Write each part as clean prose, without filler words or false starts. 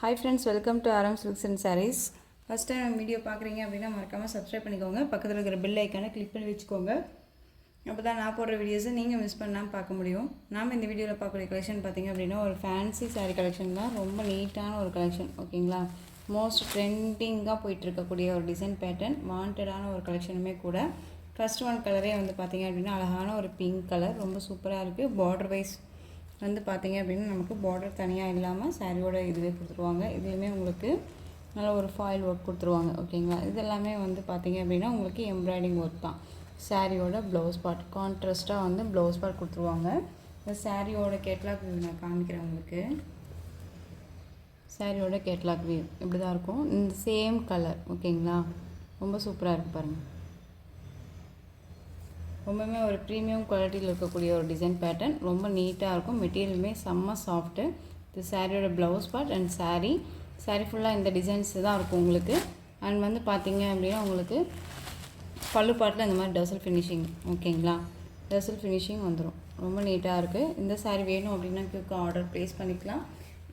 Hi friends, welcome to Aram Silks and Sarees. First time video பார்க்குறீங்க அப்படின்னா மறக்காமல் subscribe பண்ணிக்கோங்க. பக்கத்தில் இருக்கிற பெல் ஐக்கானை கிளிக் பண்ணி வச்சுக்கோங்க. அப்போ தான் நான் போடுற வீடியோஸை நீங்கள் மிஸ் பண்ணாமல் பார்க்க முடியும். நாம் இந்த வீடியோவில் பார்க்கக்கூடிய கலெக்ஷன் பார்த்திங்க அப்படின்னா ஒரு ஃபேன்சி சாரீ கலெக்ஷன் தான். ரொம்ப நீட்டான ஒரு கலெக்ஷன், ஓகேங்களா. மோஸ்ட் ட்ரெண்டிங்காக போயிட்டுருக்கக்கூடிய ஒரு டிசைன் பேட்டர்ன், வாண்டடான ஒரு கலெக்ஷனுமே கூட. ஃபர்ஸ்ட் ஒன் கலரே வந்து பார்த்திங்க அப்படின்னா அழகான ஒரு பிங்க் கலர், ரொம்ப சூப்பராக இருக்குது. பார்டர் வைஸ் வந்து பார்த்திங்க அப்படின்னா நமக்கு பார்டர் தனியாக இல்லாமல் சாரியோட இதுவே கொடுத்துருவாங்க. இதுலேயுமே உங்களுக்கு நல்ல ஒரு ஃபாயில் ஒர்க் கொடுத்துருவாங்க, ஓகேங்களா. இது எல்லாமே வந்து பார்த்திங்க அப்படின்னா உங்களுக்கு எம்ப்ராய்டிங் ஒர்க் தான். சாரியோட ப்ளவுஸ் பார்ட் கான்ட்ராஸ்ட்டாக வந்து ப்ளவுஸ் பார்ட் கொடுத்துருவாங்க. இந்த சாரியோட கேட்லாக் வியூ நான் காமிக்கிறேன் உங்களுக்கு. சாரியோட கேட்லாக் வியூ இப்படி தான் இருக்கும். இந்த சேம் கலர், ஓகேங்களா. ரொம்ப சூப்பராக இருக்குது பாருங்கள். ரொம்பவுமே ஒரு ப்ரீமியம் குவாலிட்டியில் இருக்கக்கூடிய ஒரு டிசைன் பேட்டர்ன், ரொம்ப நீட்டாக இருக்கும். மெட்டீரியலுமே செம்ம சாஃப்ட்டு. இது சாரியோட ப்ளவுஸ் பார்ட் அண்ட் சாரீ ஃபுல்லாக இந்த டிசைன்ஸ் தான் இருக்கும் உங்களுக்கு. அண்ட் வந்து பார்த்திங்க அப்படின்னா உங்களுக்கு பல்லு பார்ட்டில் இந்த மாதிரி டசல் ஃபினிஷிங், ஓகேங்களா. டசல் ஃபினிஷிங் வந்துடும். ரொம்ப நீட்டாக இருக்குது. இந்த சாரீ வேணும் அப்படின்னா குயிக்காக ஆர்டர் ப்ளேஸ் பண்ணிக்கலாம்.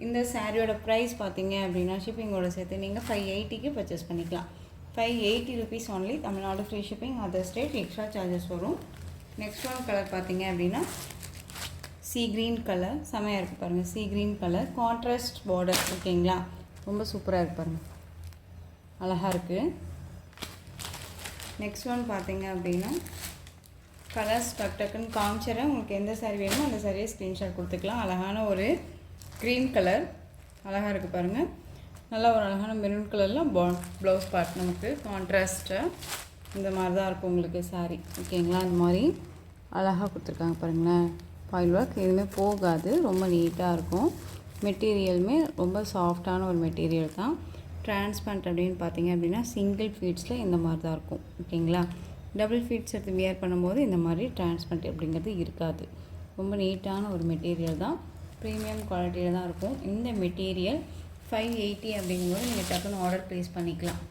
இந்த சாரியோட ப்ரைஸ் பார்த்திங்க அப்படின்னா ஷிப்பிங்கோட சேர்த்து நீங்கள் 580க்கு பர்ச்சேஸ் பண்ணிக்கலாம். 580 rupees only. Tamil Nadu free shipping, other state extra charges வரும். நெக்ஸ்ட் ஒன் கலர் பார்த்தீங்க அப்படின்னா சீ க்ரீன் கலர், செமையாக இருக்குது பாருங்கள். Sea green colour contrast border, ஓகேங்களா. ரொம்ப சூப்பராக இருக்குது பாருங்கள், அழகாக இருக்குது. நெக்ஸ்ட் ஒன் பார்த்தீங்க அப்படின்னா கலர்ஸ் டக்குன்னு காமிச்சிடறேன். உங்களுக்கு எந்த சாரீ வேணுமோ அந்த சாரியை ஸ்க்ரீன்ஷாட் கொடுத்துக்கலாம். அழகான ஒரு க்ரீன் கலர், அழகாக இருக்குது பாருங்கள். நல்லா ஒரு அழகான மெரூன் கலரில் ப்ளவுஸ் பார்ட் நமக்கு கான்ட்ராஸ்ட்டாக இந்த மாதிரி தான் இருக்கும் உங்களுக்கு சாரீ, ஓகேங்களா. இந்த மாதிரி அழகாக கொடுத்துருக்காங்க பாருங்களேன். ஃபாயில் ஒர்க் எதுவுமே போகாது, ரொம்ப நீட்டாக இருக்கும். மெட்டீரியலுமே ரொம்ப சாஃப்டான ஒரு மெட்டீரியல் தான். டிரான்ஸ்பரண்ட் அப்படின்னு பார்த்தீங்க அப்படின்னா சிங்கிள் ஃபீட்ஸில் இந்த மாதிரி தான் இருக்கும், ஓகேங்களா. டபுள் ஃபீட்ஸ் எடுத்து வியர் பண்ணும்போது இந்த மாதிரி டிரான்ஸ்பரண்ட் அப்படிங்கிறது இருக்காது. ரொம்ப நீட்டான ஒரு மெட்டீரியல் தான், ப்ரீமியம் குவாலிட்டியில் தான் இருக்கும். இந்த மெட்டீரியல் 580 அப்படிங்கும்போது நீங்கள் டக்குன்னு ஆர்டர் ப்ளேஸ் பண்ணிக்கலாம்.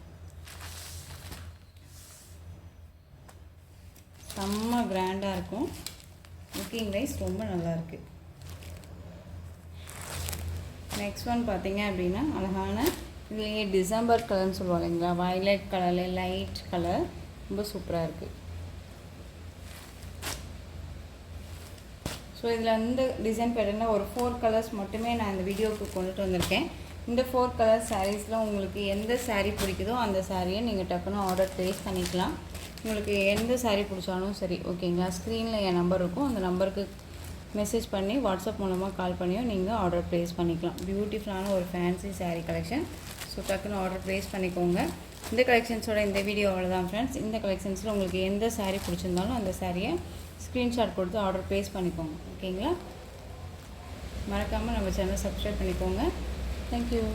செம்ம கிராண்டாக இருக்கும். லுக்கிங் வைஸ் ரொம்ப நல்லாயிருக்கு. நெக்ஸ்ட் ஒன் பார்த்தீங்க அப்படின்னா அழகான இதுலேயே டிசம்பர் கலர்னு சொல்லுவாங்க இல்லைங்களா. வயலட் கலரில் லைட் கலர், ரொம்ப சூப்பராக இருக்குது. ஸோ இதில் இந்த டிசைன் பேட்டர்னில் ஒரு 4 கலர்ஸ் மட்டுமே நான் இந்த வீடியோவுக்கு கொண்டுட்டு வந்திருக்கேன். இந்த 4 கலர் சாரீஸில் உங்களுக்கு எந்த சாரீ பிடிக்குதோ அந்த சாரியை நீங்கள் டக்குன்னு ஆர்டர் ப்ளேஸ் பண்ணிக்கலாம். உங்களுக்கு எந்த சாரீ பிடிச்சாலும் சரி, ஓகேங்களா. ஸ்க்ரீனில் என் நம்பர் இருக்கும், அந்த நம்பருக்கு மெசேஜ் பண்ணி வாட்ஸ்அப் மூலமாக கால் பண்ணியோ நீங்கள் ஆர்டர் ப்ளேஸ் பண்ணிக்கலாம். பியூட்டிஃபுல்லான ஒரு ஃபேன்சி சாரீ கலெக்ஷன். ஸோ டக்குன்னு ஆர்டர் ப்ளேஸ் பண்ணிக்கோங்க. இந்த கலெக்ஷன்ஸோட இந்த வீடியோ அவ்வளோதான் ஃப்ரெண்ட்ஸ். இந்த கலெக்ஷன்ஸில் உங்களுக்கு எந்த சாரீ பிடிச்சிருந்தாலும் அந்த சாரியை ஸ்க்ரீன்ஷாட் கொடுத்து ஆர்டர் ப்ளேஸ் பண்ணிக்கோங்க, ஓகேங்களா. மறக்காமல் நம்ம சேனல் சப்ஸ்கிரைப் பண்ணிக்கோங்க. Thank you.